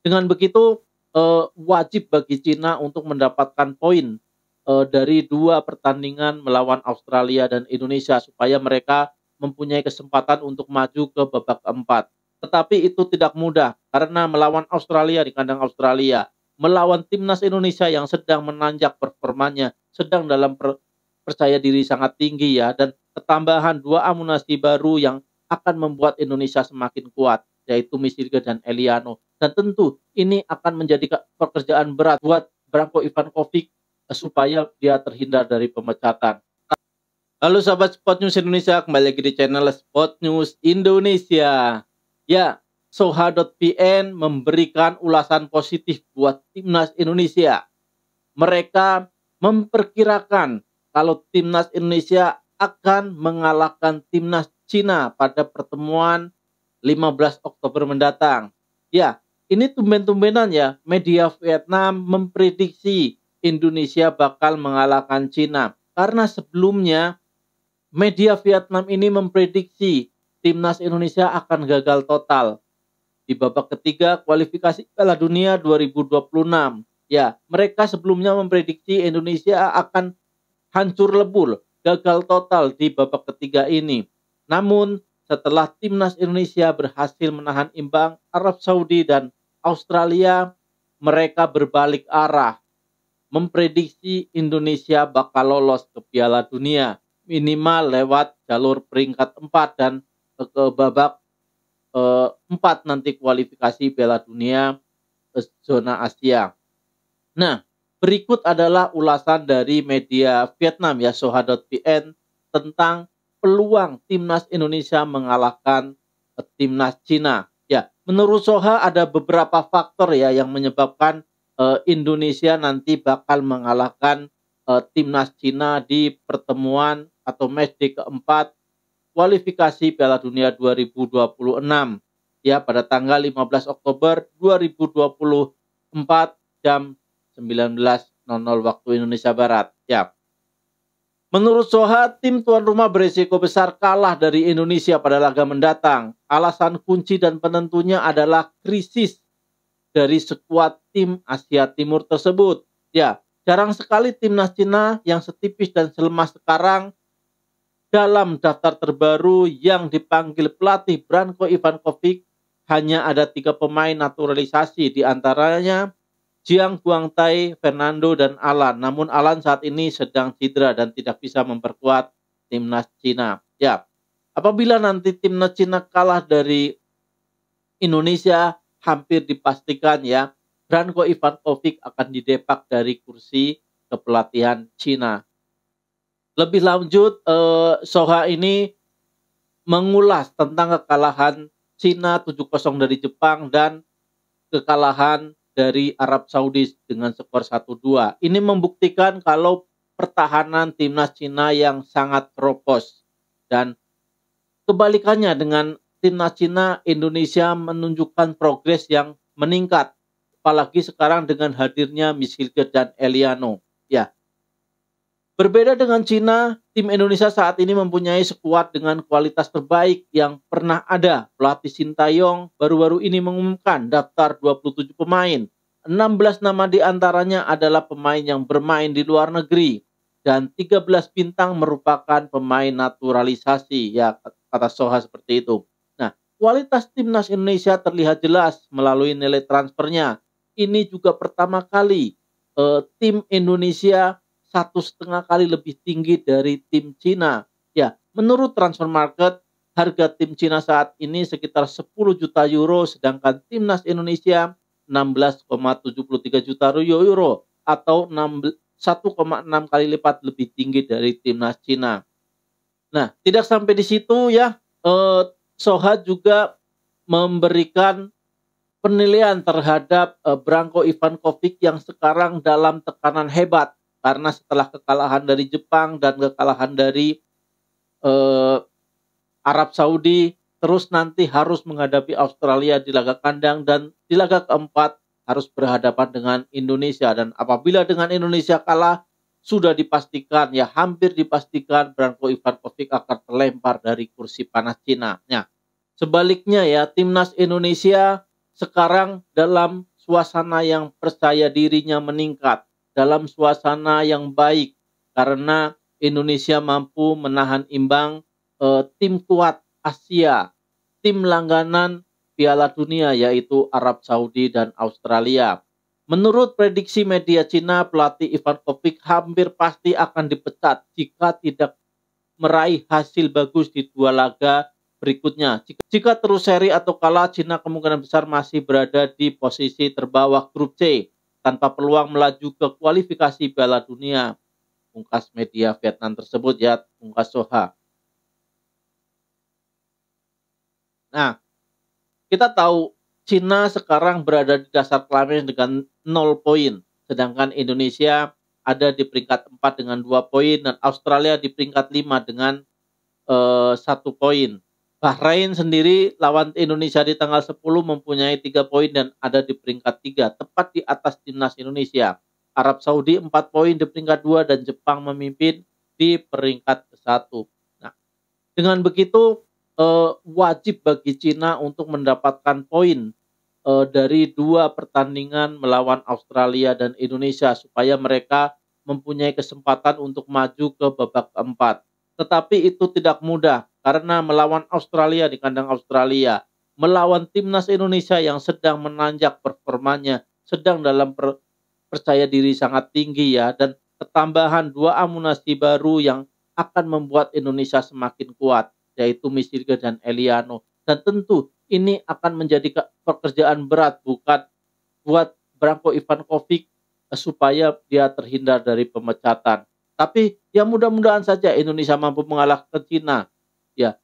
Dengan begitu wajib bagi Cina untuk mendapatkan poin dari 2 pertandingan melawan Australia dan Indonesia supaya mereka mempunyai kesempatan untuk maju ke babak keempat. Tetapi itu tidak mudah karena melawan Australia di kandang Australia, melawan timnas Indonesia yang sedang menanjak performanya, sedang dalam percaya diri sangat tinggi ya, dan ketambahan 2 amunasi baru yang akan membuat Indonesia semakin kuat, yaitu Misilke dan Eliano. Dan tentu ini akan menjadi pekerjaan berat buat Branko Ivankovic supaya dia terhindar dari pemecatan. Halo sahabat Sport News Indonesia, kembali lagi di channel Sport News Indonesia. Ya, Soha.vn memberikan ulasan positif buat timnas Indonesia. Mereka memperkirakan kalau timnas Indonesia akan mengalahkan timnas Cina pada pertemuan 15 Oktober mendatang. Ya, ini tumben-tumbenan ya, media Vietnam memprediksi Indonesia bakal mengalahkan Cina. Karena sebelumnya media Vietnam ini memprediksi timnas Indonesia akan gagal total di babak ketiga kualifikasi Piala Dunia 2026. Ya, mereka sebelumnya memprediksi Indonesia akan hancur lebur, gagal total di babak ketiga ini. Namun, setelah timnas Indonesia berhasil menahan imbang Arab Saudi dan Australia, mereka berbalik arah, memprediksi Indonesia bakal lolos ke Piala Dunia minimal lewat jalur peringkat 4 dan ke babak 4 nanti kualifikasi Piala Dunia zona Asia. Nah, berikut adalah ulasan dari media Vietnam ya, Soha.vn, tentang peluang timnas Indonesia mengalahkan timnas Cina. Ya, menurut Soha ada beberapa faktor ya yang menyebabkan Indonesia nanti bakal mengalahkan timnas Cina di pertemuan atau matchday keempat kualifikasi Piala Dunia 2026 ya pada tanggal 15 Oktober 2024 jam 19.00 waktu Indonesia Barat. Ya. Menurut Soha, tim tuan rumah berisiko besar kalah dari Indonesia pada laga mendatang. Alasan kunci dan penentunya adalah krisis dari skuad tim Asia Timur tersebut. Ya, jarang sekali timnas Cina yang setipis dan selemah sekarang dalam daftar terbaru yang dipanggil pelatih Branko Ivankovic hanya ada 3 pemain naturalisasi, di antaranya Jiang Guangtai, Fernando, dan Alan. Namun Alan saat ini sedang cedera dan tidak bisa memperkuat timnas Cina. Ya, apabila nanti timnas Cina kalah dari Indonesia, hampir dipastikan ya, Branko Ivankovic akan didepak dari kursi kepelatihan Cina. Lebih lanjut, Soha ini mengulas tentang kekalahan Cina 7-0 dari Jepang dan kekalahan dari Arab Saudi dengan skor 1-2. Ini membuktikan kalau pertahanan timnas Cina yang sangat keropos. Dan kebalikannya dengan timnas Cina, Indonesia menunjukkan progres yang meningkat. Apalagi sekarang dengan hadirnya Misilke dan Eliano. Ya. Berbeda dengan Cina, tim Indonesia saat ini mempunyai skuad dengan kualitas terbaik yang pernah ada. Pelatih Sintayong baru-baru ini mengumumkan daftar 27 pemain. 16 nama diantaranya adalah pemain yang bermain di luar negeri. Dan 13 bintang merupakan pemain naturalisasi. Ya, kata Soha seperti itu. Nah, kualitas timnas Indonesia terlihat jelas melalui nilai transfernya. Ini juga pertama kali tim Indonesia 1,5 kali lebih tinggi dari tim Cina. Ya, menurut transfer market, harga tim Cina saat ini sekitar 10 juta euro, sedangkan timnas Indonesia 16,73 juta euro atau 1,6 kali lipat lebih tinggi dari timnas Cina. Nah, tidak sampai di situ ya, Soha juga memberikan penilaian terhadap Branko Ivankovic yang sekarang dalam tekanan hebat karena setelah kekalahan dari Jepang dan kekalahan dari Arab Saudi, terus nanti harus menghadapi Australia di laga kandang dan di laga keempat harus berhadapan dengan Indonesia. Dan apabila dengan Indonesia kalah, sudah dipastikan ya, hampir dipastikan Branko Ivankovic akan terlempar dari kursi panas Cina. Nah, sebaliknya ya, timnas Indonesia sekarang dalam suasana yang percaya dirinya meningkat, dalam suasana yang baik, karena Indonesia mampu menahan imbang tim kuat Asia, tim langganan Piala Dunia yaitu Arab Saudi dan Australia. Menurut prediksi media Cina, pelatih Ivakovic hampir pasti akan dipecat jika tidak meraih hasil bagus di 2 laga berikutnya. Jika terus seri atau kalah, Cina kemungkinan besar masih berada di posisi terbawah grup C tanpa peluang melaju ke kualifikasi Piala Dunia. Pungkas media Vietnam tersebut ya, pungkas Soha. Nah, kita tahu Cina sekarang berada di dasar klasemen dengan 0 poin, sedangkan Indonesia ada di peringkat 4 dengan 2 poin dan Australia di peringkat 5 dengan 1 poin. Bahrain sendiri lawan Indonesia di tanggal 10 mempunyai 3 poin dan ada di peringkat 3, tepat di atas timnas Indonesia. Arab Saudi 4 poin di peringkat 2 dan Jepang memimpin di peringkat ke-1. Nah, dengan begitu wajib bagi Cina untuk mendapatkan poin dari 2 pertandingan melawan Australia dan Indonesia supaya mereka mempunyai kesempatan untuk maju ke babak keempat. Tetapi itu tidak mudah karena melawan Australia di kandang Australia, melawan timnas Indonesia yang sedang menanjak performanya, sedang dalam percaya diri sangat tinggi ya, dan ketambahan 2 amunasi baru yang akan membuat Indonesia semakin kuat, yaitu Misirga dan Eliano. Dan tentu ini akan menjadi pekerjaan berat bukan buat Branko Ivakovic supaya dia terhindar dari pemecatan. Tapi ya mudah-mudahan saja Indonesia mampu mengalahkan Cina. Ya,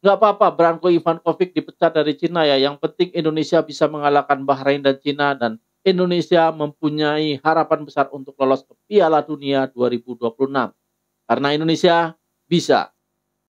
nggak apa-apa Branko Ivakovic dipecat dari Cina ya. Yang penting Indonesia bisa mengalahkan Bahrain dan Cina dan Indonesia mempunyai harapan besar untuk lolos ke Piala Dunia 2026. Karena Indonesia bisa.